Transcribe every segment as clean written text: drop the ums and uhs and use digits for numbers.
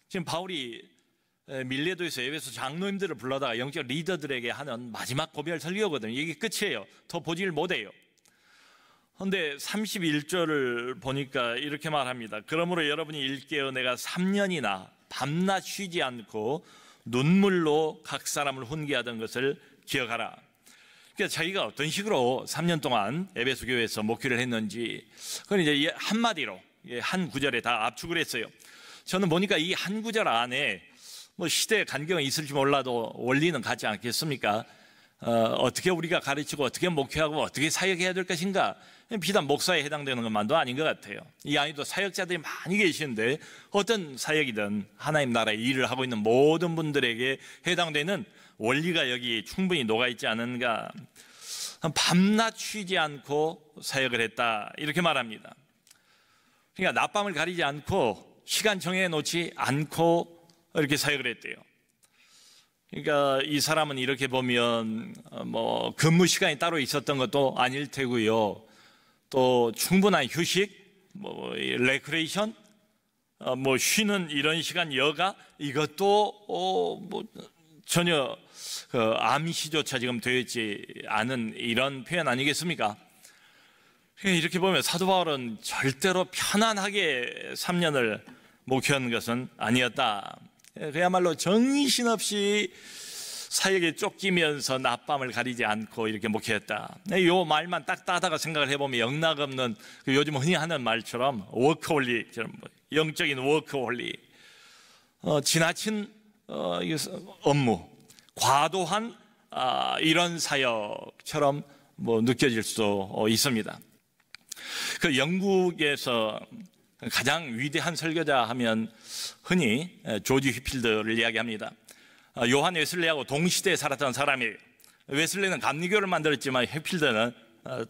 지금 바울이 밀레도에서 에베소 장로님들을 불러다가 영적 리더들에게 하는 마지막 고별 설교거든요. 이게 끝이에요. 더 보질 못해요. 그런데 31절을 보니까 이렇게 말합니다. 그러므로 여러분이 일깨어 내가 3년이나 밤낮 쉬지 않고 눈물로 각 사람을 훈계하던 것을 기억하라. 그러니까 자기가 어떤 식으로 3년 동안 에베소 교회에서 목회를 했는지 그건 이제 한마디로 한 구절에 다 압축을 했어요. 저는 보니까 이 한 구절 안에 뭐 시대의 간경이 있을지 몰라도 원리는 같지 않겠습니까? 어떻게 우리가 가르치고 어떻게 목회하고 어떻게 사역해야 될 것인가? 비단 목사에 해당되는 것만도 아닌 것 같아요. 이 안에도 사역자들이 많이 계시는데 어떤 사역이든 하나님 나라의 일을 하고 있는 모든 분들에게 해당되는 원리가 여기 충분히 녹아있지 않은가. 밤낮 쉬지 않고 사역을 했다 이렇게 말합니다. 그러니까 낮밤을 가리지 않고 시간 정해놓지 않고 이렇게 사역을 했대요. 그러니까 이 사람은 이렇게 보면 뭐 근무 시간이 따로 있었던 것도 아닐 테고요. 또 충분한 휴식, 뭐 레크레이션, 뭐 쉬는 이런 시간 여가 이것도 뭐 전혀 암시조차 지금 되어 있지 않은 이런 표현 아니겠습니까? 이렇게 보면 사도 바울은 절대로 편안하게 3년을 목회한 것은 아니었다. 그야말로 정신없이 사역에 쫓기면서 낮밤을 가리지 않고 이렇게 목회했다. 이 말만 딱 따다가 생각을 해보면 영락없는 요즘 흔히 하는 말처럼 워커홀릭처럼 영적인 워커홀릭, 지나친 업무, 과도한 이런 사역처럼 뭐 느껴질 수 있습니다. 그 영국에서 가장 위대한 설교자 하면 흔히 조지 휘필드를 이야기합니다. 요한 웨슬레하고 동시대에 살았던 사람이에요. 웨슬레는 감리교를 만들었지만 휘필드는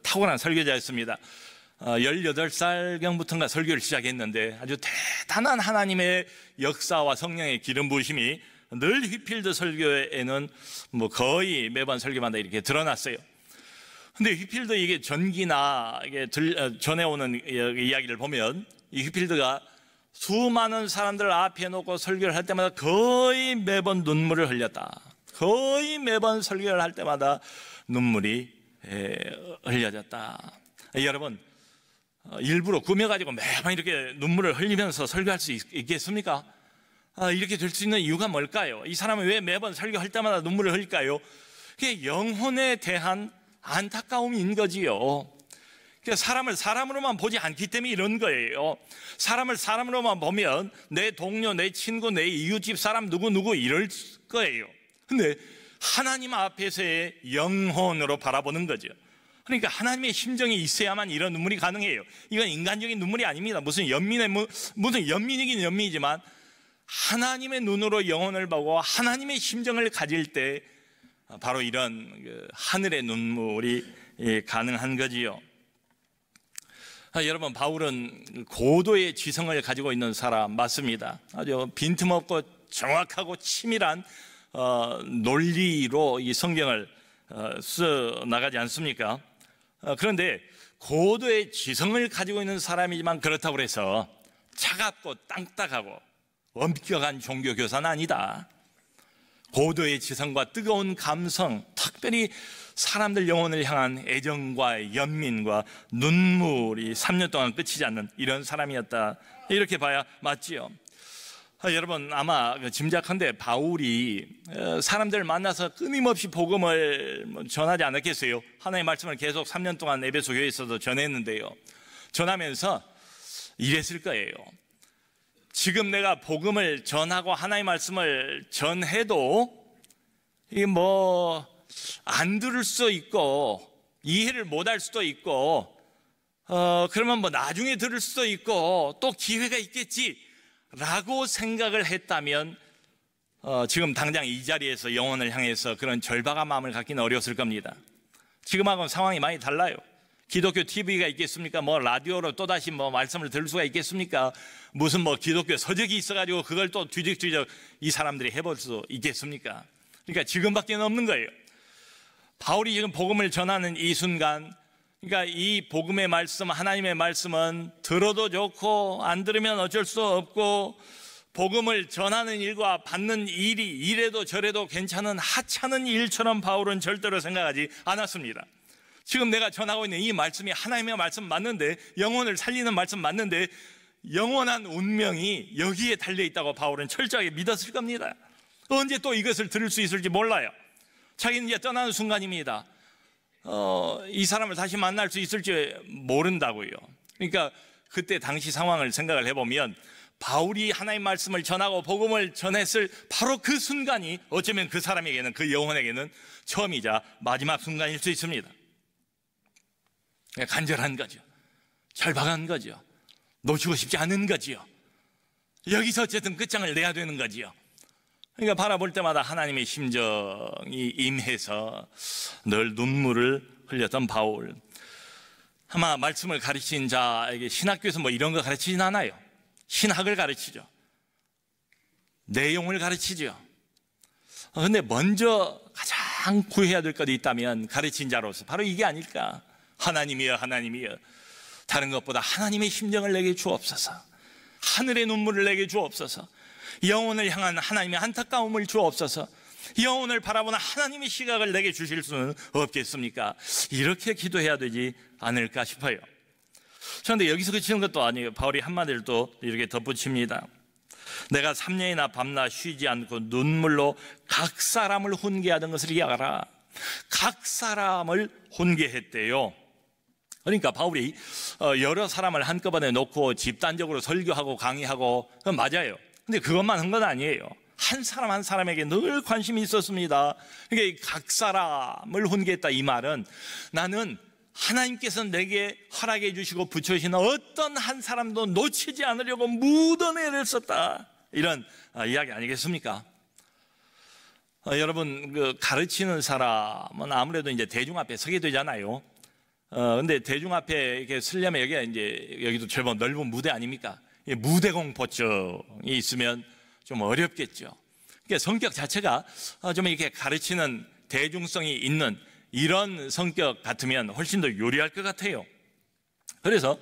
탁월한 설교자였습니다. 18살경부터인가 설교를 시작했는데 아주 대단한 하나님의 역사와 성령의 기름 부으심이 늘 휘필드 설교에는 뭐 거의 매번 설교마다 이렇게 드러났어요. 근데 휘필드 이게 전기나 이게 전해오는 이야기를 보면 이 휘필드가 수많은 사람들 앞에 놓고 설교를 할 때마다 거의 매번 눈물을 흘렸다. 거의 매번 설교를 할 때마다 눈물이 흘려졌다. 여러분, 일부러 꾸며가지고 매번 이렇게 눈물을 흘리면서 설교할 수 있겠습니까? 이렇게 될 수 있는 이유가 뭘까요? 이 사람은 왜 매번 설교할 때마다 눈물을 흘릴까요? 그게 영혼에 대한 안타까움인 거지요. 사람을 사람으로만 보지 않기 때문에 이런 거예요. 사람을 사람으로만 보면 내 동료, 내 친구, 내 이웃집 사람 누구 이럴 거예요. 근데 하나님 앞에서의 영혼으로 바라보는 거죠. 그러니까 하나님의 심정이 있어야만 이런 눈물이 가능해요. 이건 인간적인 눈물이 아닙니다. 무슨 연민이긴 연민이지만 하나님의 눈으로 영혼을 보고 하나님의 심정을 가질 때 바로 이런 하늘의 눈물이 가능한 거지요. 여러분, 바울은 고도의 지성을 가지고 있는 사람 맞습니다. 아주 빈틈없고 정확하고 치밀한 논리로 이 성경을 써 나가지 않습니까? 그런데 고도의 지성을 가지고 있는 사람이지만 그렇다고 해서 차갑고 땅딱하고 엄격한 종교 교사는 아니다. 고도의 지성과 뜨거운 감성, 특별히 사람들 영혼을 향한 애정과 연민과 눈물이 3년 동안 끝이지 않는 이런 사람이었다. 이렇게 봐야 맞지요. 여러분, 아마 짐작한데 바울이 사람들을 만나서 끊임없이 복음을 전하지 않았겠어요? 하나님의 말씀을 계속 3년 동안 에베소 교회에서도 전했는데요. 전하면서 이랬을 거예요. 지금 내가 복음을 전하고 하나님의 말씀을 전해도 이게 안 들을 수도 있고 이해를 못할 수도 있고 그러면 나중에 들을 수도 있고 또 기회가 있겠지라고 생각을 했다면 지금 당장 이 자리에서 영혼을 향해서 그런 절박한 마음을 갖기는 어려웠을 겁니다. 지금하고는 상황이 많이 달라요. 기독교 TV가 있겠습니까? 라디오로 또다시 말씀을 들을 수가 있겠습니까? 무슨 기독교 서적이 있어가지고 그걸 또 뒤적뒤적 이 사람들이 해볼 수 있겠습니까? 그러니까 지금밖에 없는 거예요. 바울이 지금 복음을 전하는 이 순간, 그러니까 이 복음의 말씀, 하나님의 말씀은 들어도 좋고 안 들으면 어쩔 수 없고 복음을 전하는 일과 받는 일이 이래도 저래도 괜찮은 하찮은 일처럼 바울은 절대로 생각하지 않았습니다. 지금 내가 전하고 있는 이 말씀이 하나님의 말씀 맞는데, 영혼을 살리는 말씀 맞는데, 영원한 운명이 여기에 달려있다고 바울은 철저하게 믿었을 겁니다. 언제 또 이것을 들을 수 있을지 몰라요. 자기는 이제 떠나는 순간입니다. 이 사람을 다시 만날 수 있을지 모른다고요. 그러니까 그때 당시 상황을 생각을 해보면 바울이 하나님 말씀을 전하고 복음을 전했을 바로 그 순간이 어쩌면 그 사람에게는, 그 영혼에게는 처음이자 마지막 순간일 수 있습니다. 간절한 거죠. 절박한 거죠. 놓치고 싶지 않은 거지요. 여기서 어쨌든 끝장을 내야 되는 거지요. 그러니까 바라볼 때마다 하나님의 심정이 임해서 늘 눈물을 흘렸던 바울. 아마 말씀을 가르친 자에게 신학교에서 뭐 이런 거 가르치진 않아요. 신학을 가르치죠. 내용을 가르치죠. 그런데 먼저 가장 구해야 될 것이 있다면 가르친 자로서 바로 이게 아닐까. 하나님이여, 하나님이여, 다른 것보다 하나님의 심정을 내게 주옵소서. 하늘의 눈물을 내게 주옵소서. 영혼을 향한 하나님의 안타까움을 주옵소서. 영혼을 바라보는 하나님의 시각을 내게 주실 수는 없겠습니까? 이렇게 기도해야 되지 않을까 싶어요. 그런데 여기서 그치는 것도 아니에요. 바울이 한마디를 또 이렇게 덧붙입니다. 내가 3년이나 밤낮 쉬지 않고 눈물로 각 사람을 훈계하던 것을 기억하라. 각 사람을 훈계했대요. 그러니까 바울이 여러 사람을 한꺼번에 놓고 집단적으로 설교하고 강의하고, 그건 맞아요. 근데 그것만 한 건 아니에요. 한 사람 한 사람에게 늘 관심이 있었습니다. 그러니까 각 사람을 훈계했다, 이 말은 나는 하나님께서 내게 허락해 주시고 붙여주신 어떤 한 사람도 놓치지 않으려고 묻어내를 썼다, 이런 이야기 아니겠습니까? 여러분, 그 가르치는 사람은 아무래도 이제 대중 앞에 서게 되잖아요. 근데 대중 앞에 이렇게 서려면 여기도 제법 넓은 무대 아닙니까? 무대 공포증이 있으면 좀 어렵겠죠. 그러니까 성격 자체가 좀 이렇게 가르치는 대중성이 있는 이런 성격 같으면 훨씬 더 요리할 것 같아요. 그래서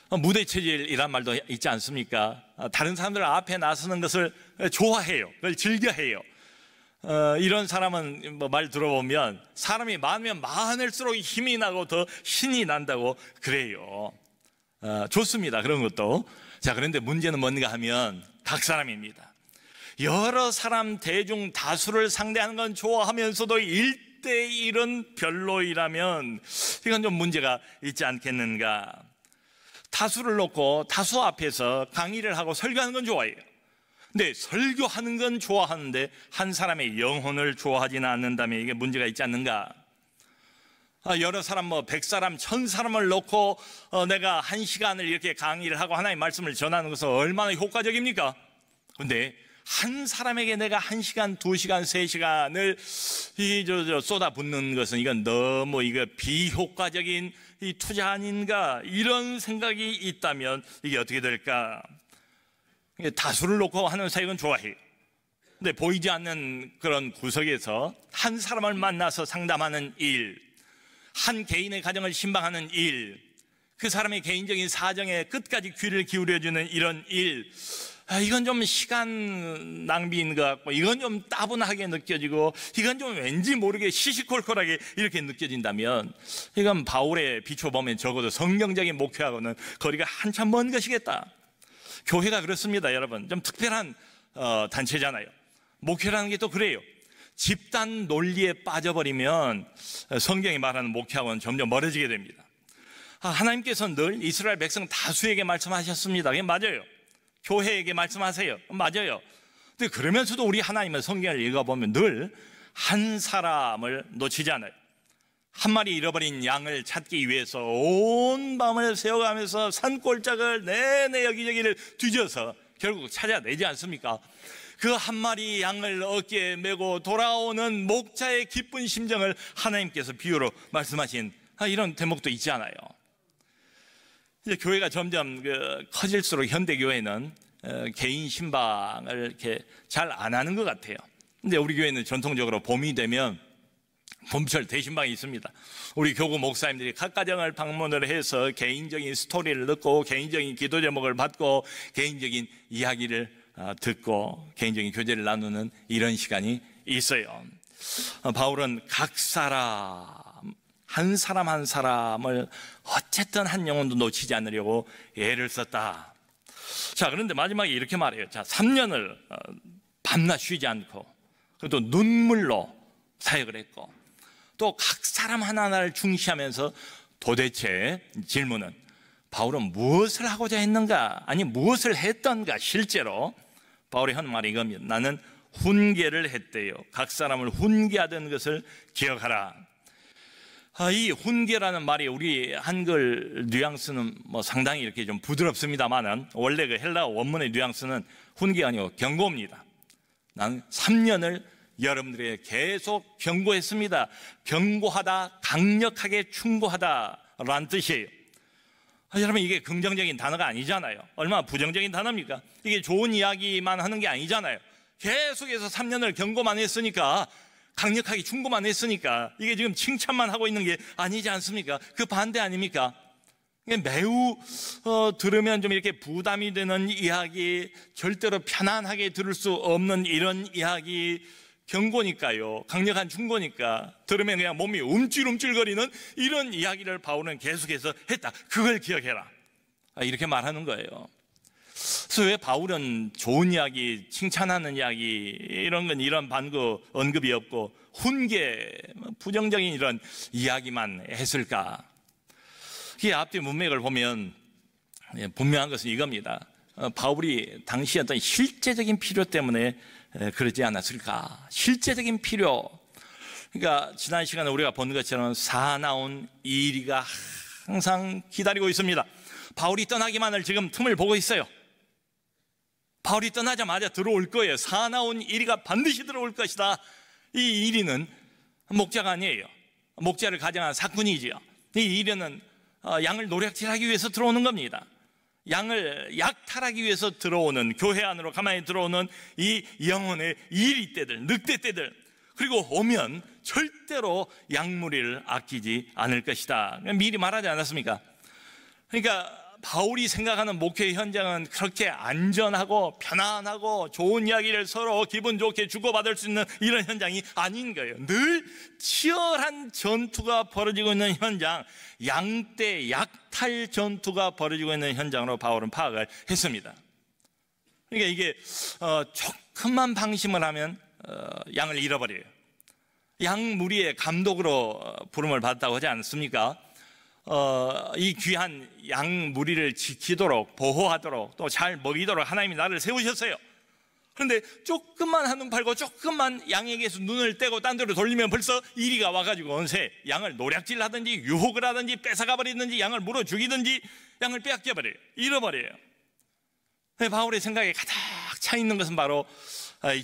무대 체질이란 말도 있지 않습니까? 다른 사람들 앞에 나서는 것을 좋아해요. 그걸 즐겨해요. 이런 사람은 뭐 말 들어보면 사람이 많으면 많을수록 힘이 나고 더 신이 난다고 그래요. 좋습니다, 그런 것도. 자, 그런데 문제는 뭔가 하면 각 사람입니다. 여러 사람, 대중 다수를 상대하는 건 좋아하면서도 1대1은 별로이라면 이건 좀 문제가 있지 않겠는가. 다수를 놓고 다수 앞에서 강의를 하고 설교하는 건 좋아해요. 근데 설교하는 건 좋아하는데 한 사람의 영혼을 좋아하지는 않는다면 이게 문제가 있지 않는가. 여러 사람, 100사람, 1000사람을 놓고 내가 1시간을 이렇게 강의를 하고 하나님의 말씀을 전하는 것은 얼마나 효과적입니까? 근데 한 사람에게 내가 1시간, 2시간, 3시간을 쏟아붓는 것은 이건 너무 비효과적인 이 투자 아닌가, 이런 생각이 있다면 이게 어떻게 될까? 다수를 놓고 하는 사역은 좋아해요. 근데 보이지 않는 그런 구석에서 한 사람을 만나서 상담하는 일, 한 개인의 가정을 신방하는 일, 그 사람의 개인적인 사정에 끝까지 귀를 기울여주는 이런 일, 이건 좀 시간 낭비인 것 같고, 이건 좀 따분하게 느껴지고, 이건 좀 왠지 모르게 시시콜콜하게 이렇게 느껴진다면 이건 바울의 비춰보면 적어도 성경적인 목표하고는 거리가 한참 먼 것이겠다. 교회가 그렇습니다, 여러분. 좀 특별한 단체잖아요. 목회라는 게 또 그래요. 집단 논리에 빠져버리면 성경이 말하는 목회하고는 점점 멀어지게 됩니다. 하나님께서는 늘 이스라엘 백성 다수에게 말씀하셨습니다. 그게 맞아요. 교회에게 말씀하세요. 맞아요. 근데 그러면서도 우리 하나님의 성경을 읽어보면 늘 한 사람을 놓치지 않아요. 한 마리 잃어버린 양을 찾기 위해서 온 밤을 새워가면서 산골짜기를 내내 여기저기를 뒤져서 결국 찾아내지 않습니까? 그 한 마리 양을 어깨에 메고 돌아오는 목자의 기쁜 심정을 하나님께서 비유로 말씀하신 이런 대목도 있지 않아요. 이제 교회가 점점 커질수록 현대 교회는 개인 신방을 이렇게 잘 안 하는 것 같아요. 근데 우리 교회는 전통적으로 봄이 되면 봄철 대신방이 있습니다. 우리 교구 목사님들이 각 가정을 방문을 해서 개인적인 스토리를 듣고 개인적인 기도 제목을 받고 개인적인 이야기를 듣고 개인적인 교제를 나누는 이런 시간이 있어요. 바울은 각 사람 한 사람 한 사람을 어쨌든 한 영혼도 놓치지 않으려고 애를 썼다. 자, 그런데 마지막에 이렇게 말해요. 자, 3년을 밤낮 쉬지 않고 또 눈물로 사역을 했고 또 각 사람 하나하나를 중시하면서 도대체 질문은 바울은 무엇을 하고자 했는가? 아니 무엇을 했던가? 실제로 바울이 한 말이 이겁니다. 나는 훈계를 했대요. 각 사람을 훈계하던 것을 기억하라. 이 훈계라는 말이 우리 한글 뉘앙스는 뭐 상당히 이렇게 좀 부드럽습니다만은 원래 그 헬라어 원문의 뉘앙스는 훈계가 아니고 경고입니다. 나는 3년을 여러분들에게 계속 경고했습니다. 경고하다, 강력하게 충고하다 라는 뜻이에요. 여러분 이게 긍정적인 단어가 아니잖아요. 얼마나 부정적인 단어입니까? 이게 좋은 이야기만 하는 게 아니잖아요. 계속해서 3년을 경고만 했으니까, 강력하게 충고만 했으니까 이게 지금 칭찬만 하고 있는 게 아니지 않습니까? 그 반대 아닙니까? 매우 들으면 좀 이렇게 부담이 되는 이야기, 절대로 편안하게 들을 수 없는 이런 이야기, 경고니까요. 강력한 충고니까 들으면 그냥 몸이 움찔움찔거리는 이런 이야기를 바울은 계속해서 했다. 그걸 기억해라. 이렇게 말하는 거예요. 그래서 왜 바울은 좋은 이야기, 칭찬하는 이야기 이런 건 이런 반구 언급이 없고 훈계, 부정적인 이런 이야기만 했을까? 이 앞뒤 문맥을 보면 분명한 것은 이겁니다. 바울이 당시 어떤 실제적인 필요 때문에 그러지 않았을까? 실제적인 필요. 그러니까 지난 시간에 우리가 본 것처럼 사나운 이리가 항상 기다리고 있습니다. 바울이 떠나기만을 지금 틈을 보고 있어요. 바울이 떠나자마자 들어올 거예요. 사나운 이리가 반드시 들어올 것이다. 이 이리는 목자가 아니에요. 목자를 가정한 사꾼이지요. 이 이리는 양을 노략질하기 위해서 들어오는 겁니다. 양을 약탈하기 위해서 들어오는, 교회 안으로 가만히 들어오는 이 영혼의 이리떼들, 늑대떼들, 그리고 오면 절대로 양무리를 아끼지 않을 것이다. 미리 말하지 않았습니까? 그러니까 바울이 생각하는 목회의 현장은 그렇게 안전하고 편안하고 좋은 이야기를 서로 기분 좋게 주고받을 수 있는 이런 현장이 아닌 거예요. 늘 치열한 전투가 벌어지고 있는 현장, 양떼 약탈 전투가 벌어지고 있는 현장으로 바울은 파악을 했습니다. 그러니까 이게 조금만 방심을 하면 양을 잃어버려요. 양 무리의 감독으로 부름을 받았다고 하지 않습니까? 이 귀한 양 무리를 지키도록, 보호하도록, 또 잘 먹이도록 하나님이 나를 세우셨어요. 그런데 조금만 한눈 팔고 조금만 양에게서 눈을 떼고 딴 데로 돌리면 벌써 이리가 와가지고 언세 양을 노략질 하든지 유혹을 하든지 뺏어가 버리든지 양을 물어 죽이든지 양을 빼앗겨 버려요. 잃어버려요. 바울의 생각에 가득 차 있는 것은 바로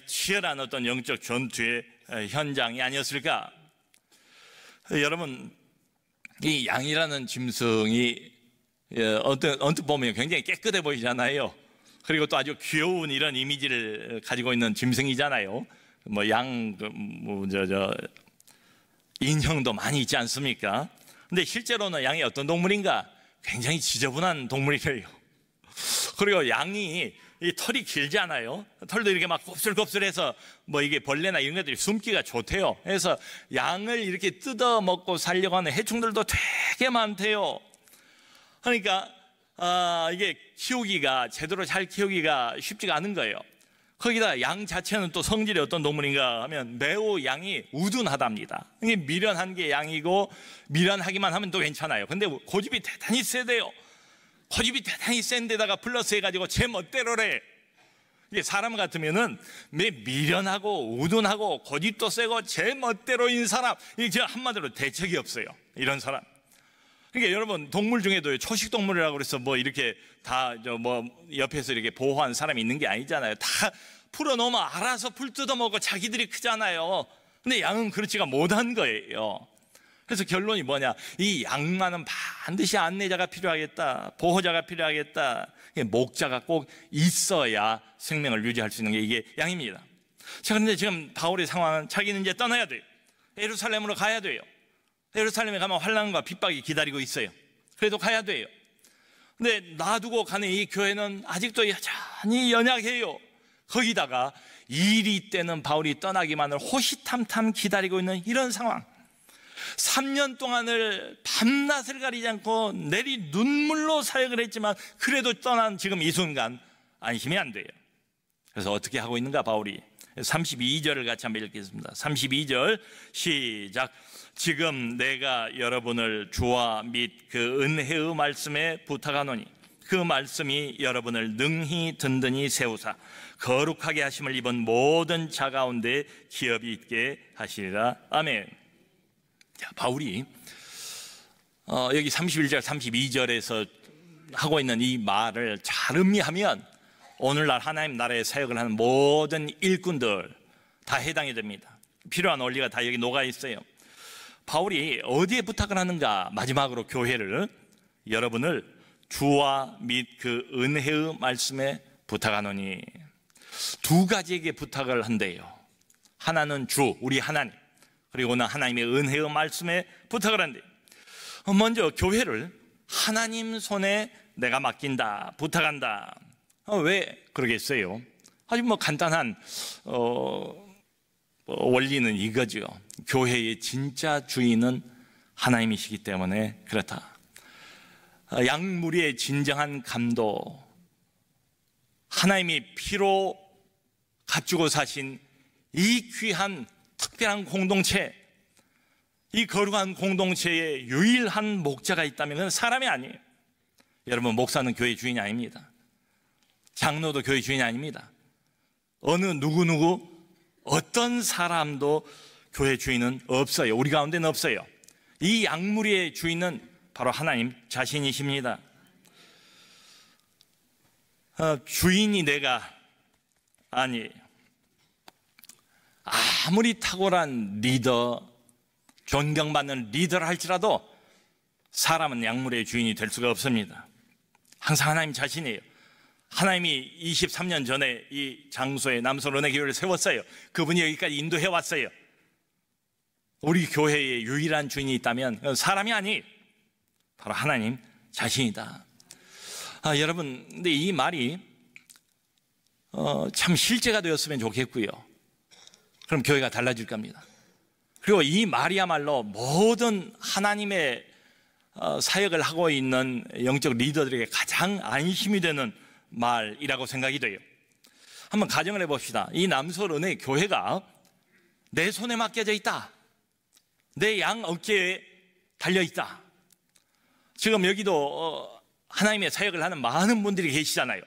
치열한 어떤 영적 전투의 현장이 아니었을까? 여러분, 이 양이라는 짐승이 언뜻 보면 굉장히 깨끗해 보이잖아요. 그리고 또 아주 귀여운 이런 이미지를 가지고 있는 짐승이잖아요. 뭐 양, 인형도 많이 있지 않습니까? 근데 실제로는 양이 어떤 동물인가? 굉장히 지저분한 동물이래요. 그리고 양이 이 털이 길잖아요. 털도 이렇게 막 곱슬곱슬해서 뭐 이게 벌레나 이런 것들이 숨기가 좋대요. 그래서 양을 이렇게 뜯어 먹고 살려고 하는 해충들도 되게 많대요. 그러니까 이게 키우기가, 제대로 잘 키우기가 쉽지가 않은 거예요. 거기다 양 자체는 또 성질이 어떤 동물인가 하면 매우 양이 우둔하답니다. 이게 미련한 게 양이고, 미련하기만 하면 또 괜찮아요. 근데 고집이 대단히 세대요. 고집이 대단히 센 데다가 플러스 해가지고 제 멋대로래. 이게 사람 같으면은 미련하고 우둔하고 고집도 세고 제 멋대로인 사람, 이게 한마디로 대책이 없어요. 이런 사람. 그러니까 여러분, 동물 중에도 초식 동물이라고 그래서 뭐 이렇게 다 뭐 옆에서 이렇게 보호하는 사람이 있는 게 아니잖아요. 다 풀어놓으면 알아서 풀 뜯어먹고 자기들이 크잖아요. 근데 양은 그렇지가 못한 거예요. 그래서 결론이 뭐냐? 이 양만은 반드시 안내자가 필요하겠다, 보호자가 필요하겠다, 목자가 꼭 있어야 생명을 유지할 수 있는 게 이게 양입니다. 자, 그런데 지금 바울의 상황은 자기는 이제 떠나야 돼요. 예루살렘으로 가야 돼요. 예루살렘에 가면 환난과 핍박이 기다리고 있어요. 그래도 가야 돼요. 근데 놔두고 가는 이 교회는 아직도 여전히 연약해요. 거기다가 일이 때는 바울이 떠나기만을 호시탐탐 기다리고 있는 이런 상황, 3년 동안을 밤낮을 가리지 않고 내리 눈물로 사역을 했지만 그래도 떠난 지금 이 순간 안심이 안 돼요. 그래서 어떻게 하고 있는가 바울이. 32절을 같이 한번 읽겠습니다. 32절 시작. 지금 내가 여러분을 주와 및 그 은혜의 말씀에 부탁하노니 그 말씀이 여러분을 능히 든든히 세우사 거룩하게 하심을 입은 모든 자 가운데 기업이 있게 하시리라. 아멘. 자, 바울이 여기 31절 32절에서 하고 있는 이 말을 잘 음미하면 오늘날 하나님 나라의 사역을 하는 모든 일꾼들 다 해당이 됩니다. 필요한 원리가 다 여기 녹아 있어요. 바울이 어디에 부탁을 하는가? 마지막으로 교회를, 여러분을 주와 및 그 은혜의 말씀에 부탁하노니, 두 가지에게 부탁을 한대요. 하나는 주, 우리 하나님, 그리고는 하나님의 은혜의 말씀에 부탁을 한대요. 먼저 교회를 하나님 손에 내가 맡긴다, 부탁한다. 왜 그러겠어요? 아주 간단한 원리는 이거죠. 교회의 진짜 주인은 하나님이시기 때문에 그렇다. 양무리의 진정한 감도, 하나님이 피로 갖추고 사신 이 귀한 특별한 공동체, 이 거룩한 공동체의 유일한 목자가 있다면 그건 사람이 아니에요. 여러분, 목사는 교회 주인이 아닙니다. 장로도 교회 주인이 아닙니다. 어느 누구 어떤 사람도 교회 주인은 없어요. 우리 가운데는 없어요. 이 양무리의 주인은 바로 하나님 자신이십니다. 주인이 내가 아니, 아무리 탁월한 리더, 존경받는 리더를 할지라도 사람은 양무리의 주인이 될 수가 없습니다. 항상 하나님 자신이에요. 하나님이 23년 전에 이 장소에 남선 은혜교회를 세웠어요. 그분이 여기까지 인도해 왔어요. 우리 교회의 유일한 주인이 있다면 사람이 아니, 바로 하나님 자신이다. 여러분, 근데 이 말이 참 실제가 되었으면 좋겠고요. 그럼 교회가 달라질 겁니다. 그리고 이 말이야말로 모든 하나님의 사역을 하고 있는 영적 리더들에게 가장 안심이 되는 말이라고 생각이 돼요. 한번 가정을 해봅시다. 이 남솔 은혜 교회가 내 손에 맡겨져 있다, 내 양 어깨에 달려있다. 지금 여기도 하나님의 사역을 하는 많은 분들이 계시잖아요.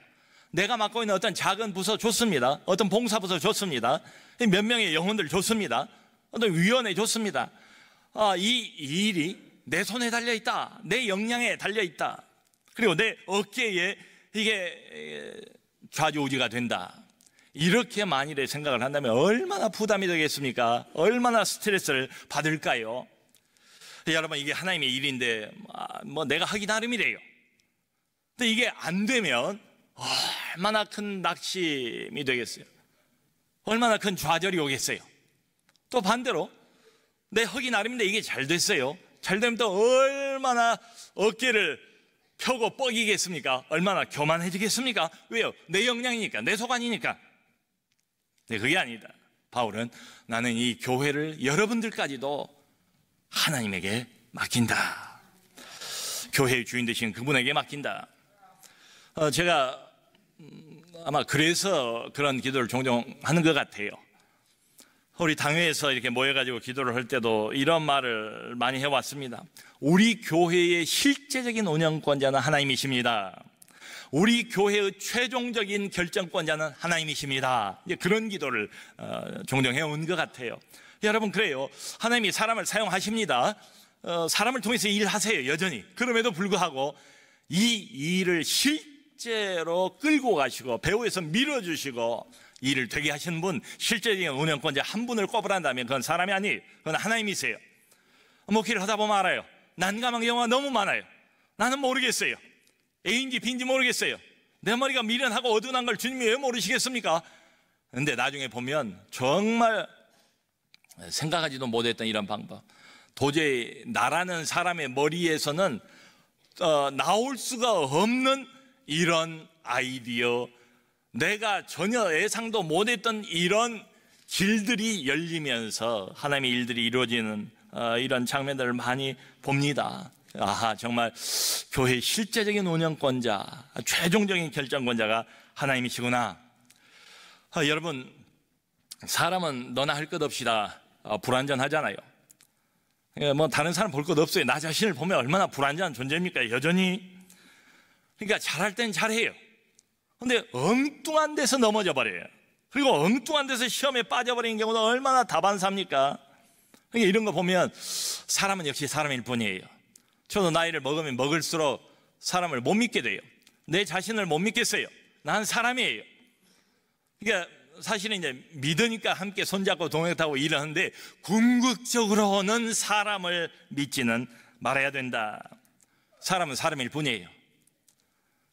내가 맡고 있는 어떤 작은 부서 좋습니다. 어떤 봉사부서 좋습니다. 몇 명의 영혼들 좋습니다. 어떤 위원회 좋습니다. 이 일이 내 손에 달려있다, 내 역량에 달려있다, 그리고 내 어깨에 이게 좌지우지가 된다. 이렇게 만일에 생각을 한다면 얼마나 부담이 되겠습니까? 얼마나 스트레스를 받을까요? 여러분, 이게 하나님의 일인데 내가 하기 나름이래요. 근데 이게 안 되면 얼마나 큰 낙심이 되겠어요? 얼마나 큰 좌절이 오겠어요? 또 반대로 내 하기 나름인데 이게 잘 됐어요. 잘 되면 또 얼마나 어깨를 펴고 뻐기겠습니까? 얼마나 교만해지겠습니까? 왜요? 내 역량이니까, 내 소관이니까. 네, 그게 아니다. 바울은 나는 이 교회를 여러분들까지도 하나님에게 맡긴다. 교회의 주인 되신 그분에게 맡긴다. 제가 아마 그래서 그런 기도를 종종 하는 것 같아요. 우리 당회에서 이렇게 모여가지고 기도를 할 때도 이런 말을 많이 해왔습니다. 우리 교회의 실제적인 운영권자는 하나님이십니다. 우리 교회의 최종적인 결정권자는 하나님이십니다. 이제 그런 기도를 종종 해온 것 같아요. 여러분, 그래요. 하나님이 사람을 사용하십니다. 사람을 통해서 일하세요, 여전히. 그럼에도 불구하고 이 일을 실제로 끌고 가시고 배후에서 밀어주시고 일을 되게 하시는 분, 실제적인 운영권자 한 분을 꼽으란다면 그건 사람이 아니에요. 그건 하나님이세요. 목회를 하다 보면 알아요. 난감한 경우가 너무 많아요. 나는 모르겠어요. A인지 B인지 모르겠어요. 내 머리가 미련하고 어두운 걸 주님이 왜 모르시겠습니까? 근데 나중에 보면 정말 생각하지도 못했던 이런 방법, 도저히 나라는 사람의 머리에서는 나올 수가 없는 이런 아이디어, 내가 전혀 예상도 못했던 이런 길들이 열리면서 하나님의 일들이 이루어지는 이런 장면들을 많이 봅니다. 아하, 정말 교회의 실제적인 운영권자, 최종적인 결정권자가 하나님이시구나. 여러분, 사람은 너나 할 것 없이 다 불완전하잖아요. 뭐 다른 사람 볼 것 없어요. 나 자신을 보면 얼마나 불완전한 존재입니까? 여전히. 그러니까 잘할 땐 잘해요. 근데 엉뚱한 데서 넘어져 버려요. 그리고 엉뚱한 데서 시험에 빠져버리는 경우도 얼마나 다반사입니까? 그러니까 이런 거 보면 사람은 역시 사람일 뿐이에요. 저도 나이를 먹으면 먹을수록 사람을 못 믿게 돼요. 내 자신을 못 믿겠어요. 난 사람이에요. 그러니까 사실은 이제 믿으니까 함께 손잡고 동행하고 일하는데 궁극적으로는 사람을 믿지는 말아야 된다. 사람은 사람일 뿐이에요.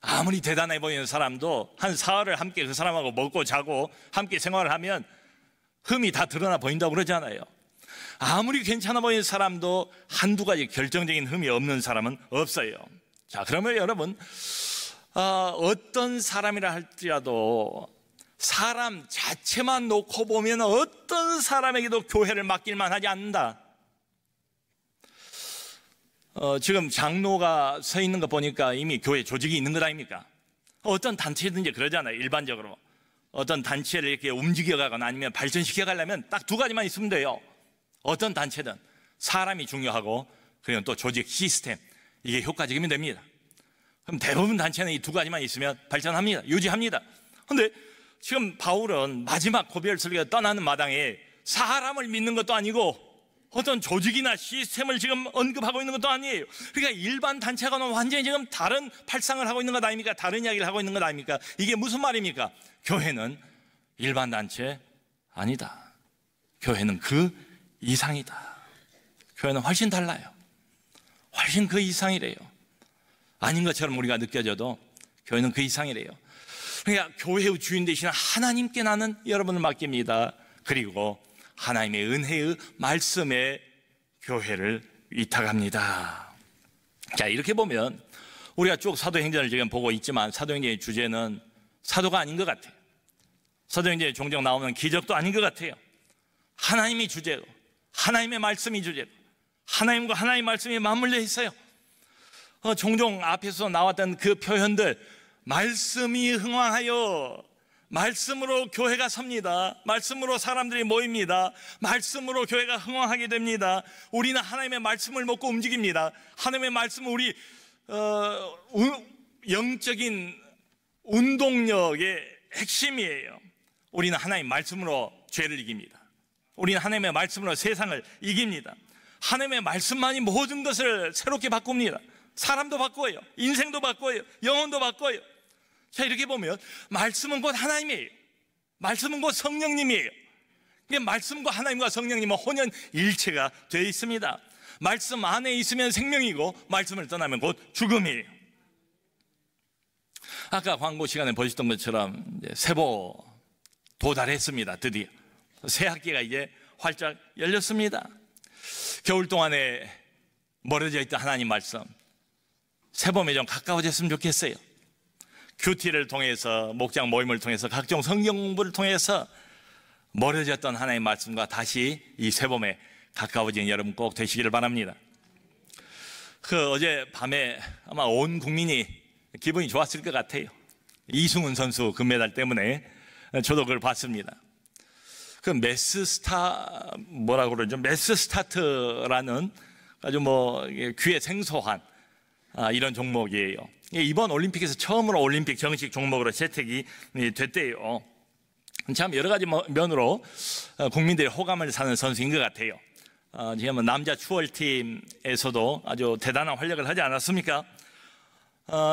아무리 대단해 보이는 사람도 한 사흘을 함께 그 사람하고 먹고 자고 함께 생활을 하면 흠이 다 드러나 보인다고 그러잖아요. 아무리 괜찮아 보이는 사람도 한두 가지 결정적인 흠이 없는 사람은 없어요. 자, 그러면 여러분, 어떤 사람이라 할지라도 사람 자체만 놓고 보면 어떤 사람에게도 교회를 맡길만 하지 않는다. 지금 장로가 서 있는 거 보니까 이미 교회 조직이 있는 것 아닙니까? 어떤 단체든지 그러잖아요. 일반적으로 어떤 단체를 이렇게 움직여가거나 아니면 발전시켜 가려면 딱 두 가지만 있으면 돼요. 어떤 단체든 사람이 중요하고 그리고 또 조직 시스템, 이게 효과적이면 됩니다. 그럼 대부분 단체는 이 두 가지만 있으면 발전합니다. 유지합니다. 그런데 지금 바울은 마지막 고별 설교가 떠나는 마당에 사람을 믿는 것도 아니고 어떤 조직이나 시스템을 지금 언급하고 있는 것도 아니에요. 그러니까 일반 단체가는 완전히 지금 다른 발상을 하고 있는 것 아닙니까? 다른 이야기를 하고 있는 것 아닙니까? 이게 무슨 말입니까? 교회는 일반 단체 아니다. 교회는 그 이상이다. 교회는 훨씬 달라요. 훨씬 그 이상이래요. 아닌 것처럼 우리가 느껴져도 교회는 그 이상이래요. 그러니까 교회의 주인 되시는 하나님께 나는 여러분을 맡깁니다. 그리고 하나님의 은혜의 말씀에 교회를 위탁합니다. 자, 이렇게 보면 우리가 쭉 사도행전을 지금 보고 있지만 사도행전의 주제는 사도가 아닌 것 같아요. 사도행전에 종종 나오는 기적도 아닌 것 같아요. 하나님이 주제고 하나님의 말씀이 주제고 하나님과 하나님의 말씀이 맞물려 있어요. 종종 앞에서 나왔던 그 표현들, 말씀이 흥왕하여, 말씀으로 교회가 섭니다. 말씀으로 사람들이 모입니다. 말씀으로 교회가 흥왕하게 됩니다. 우리는 하나님의 말씀을 먹고 움직입니다. 하나님의 말씀은 우리 영적인 운동력의 핵심이에요. 우리는 하나님의 말씀으로 죄를 이깁니다. 우리는 하나님의 말씀으로 세상을 이깁니다. 하나님의 말씀만이 모든 것을 새롭게 바꿉니다. 사람도 바꿔요. 인생도 바꿔요. 영혼도 바꿔요. 자, 이렇게 보면 말씀은 곧 하나님이에요. 말씀은 곧 성령님이에요. 말씀과 하나님과 성령님은 혼연일체가 되어 있습니다. 말씀 안에 있으면 생명이고 말씀을 떠나면 곧 죽음이에요. 아까 광고 시간에 보셨던 것처럼 세보 도달했습니다. 드디어 새 학기가 이제 활짝 열렸습니다. 겨울 동안에 멀어져 있던 하나님 말씀, 세봄에 좀 가까워졌으면 좋겠어요. 큐티를 통해서, 목장 모임을 통해서, 각종 성경 공부를 통해서 멀어졌던 하나님의 말씀과 다시 이 세봄에 가까워진 여러분 꼭 되시기를 바랍니다. 어제 밤에 아마 온 국민이 기분이 좋았을 것 같아요. 이승훈 선수 금메달 때문에 저도 그걸 봤습니다. 뭐라고 그러죠? 메스 스타트라는 아주 귀에 생소한 이런 종목이에요. 이번 올림픽에서 처음으로 올림픽 정식 종목으로 채택이 됐대요. 참 여러 가지 면으로 국민들의 호감을 사는 선수인 것 같아요. 지금 남자 추월팀에서도 아주 대단한 활약을 하지 않았습니까?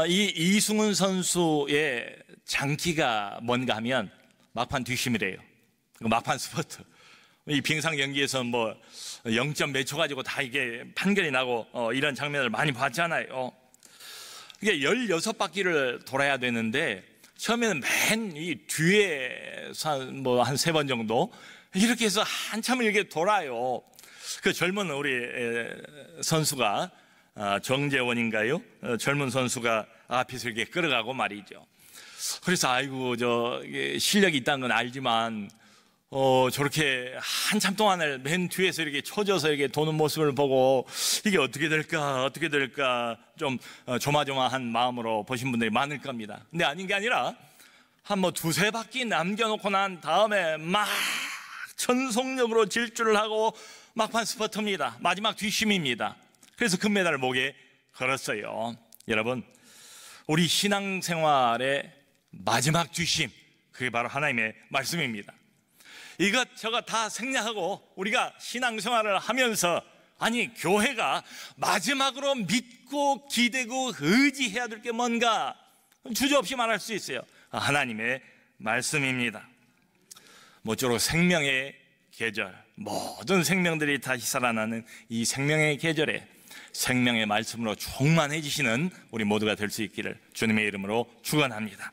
이 이승훈 선수의 장기가 뭔가 하면 막판 뒷심이래요. 막판 스포트. 이 빙상 경기에서 0점 몇 초 가지고 다 이게 판결이 나고 이런 장면을 많이 봤잖아요. 이게 16바퀴를 돌아야 되는데 처음에는 맨 이 뒤에 한 3번 정도 이렇게 해서 한참을 이렇게 돌아요. 그 젊은 우리 선수가 정재원인가요? 젊은 선수가 앞에서 이렇게 끌어가고 말이죠. 그래서 아이고 이게 실력이 있다는 건 알지만 저렇게 한참 동안을 맨 뒤에서 이렇게 쳐져서 이렇게 도는 모습을 보고 이게 어떻게 될까 좀 조마조마한 마음으로 보신 분들이 많을 겁니다. 근데 아닌 게 아니라 한 두세 바퀴 남겨놓고 난 다음에 막 전속력으로 질주를 하고 막판 스퍼트입니다. 마지막 뒷심입니다. 그래서 금메달을 목에 걸었어요. 여러분, 우리 신앙생활의 마지막 뒷심, 그게 바로 하나님의 말씀입니다. 이것저것 다 생략하고 우리가 신앙생활을 하면서, 아니 교회가 마지막으로 믿고 기대고 의지해야 될 게 뭔가 주저없이 말할 수 있어요. 하나님의 말씀입니다. 모쪼록 생명의 계절, 모든 생명들이 다시 살아나는 이 생명의 계절에 생명의 말씀으로 충만해지시는 우리 모두가 될 수 있기를 주님의 이름으로 축원합니다.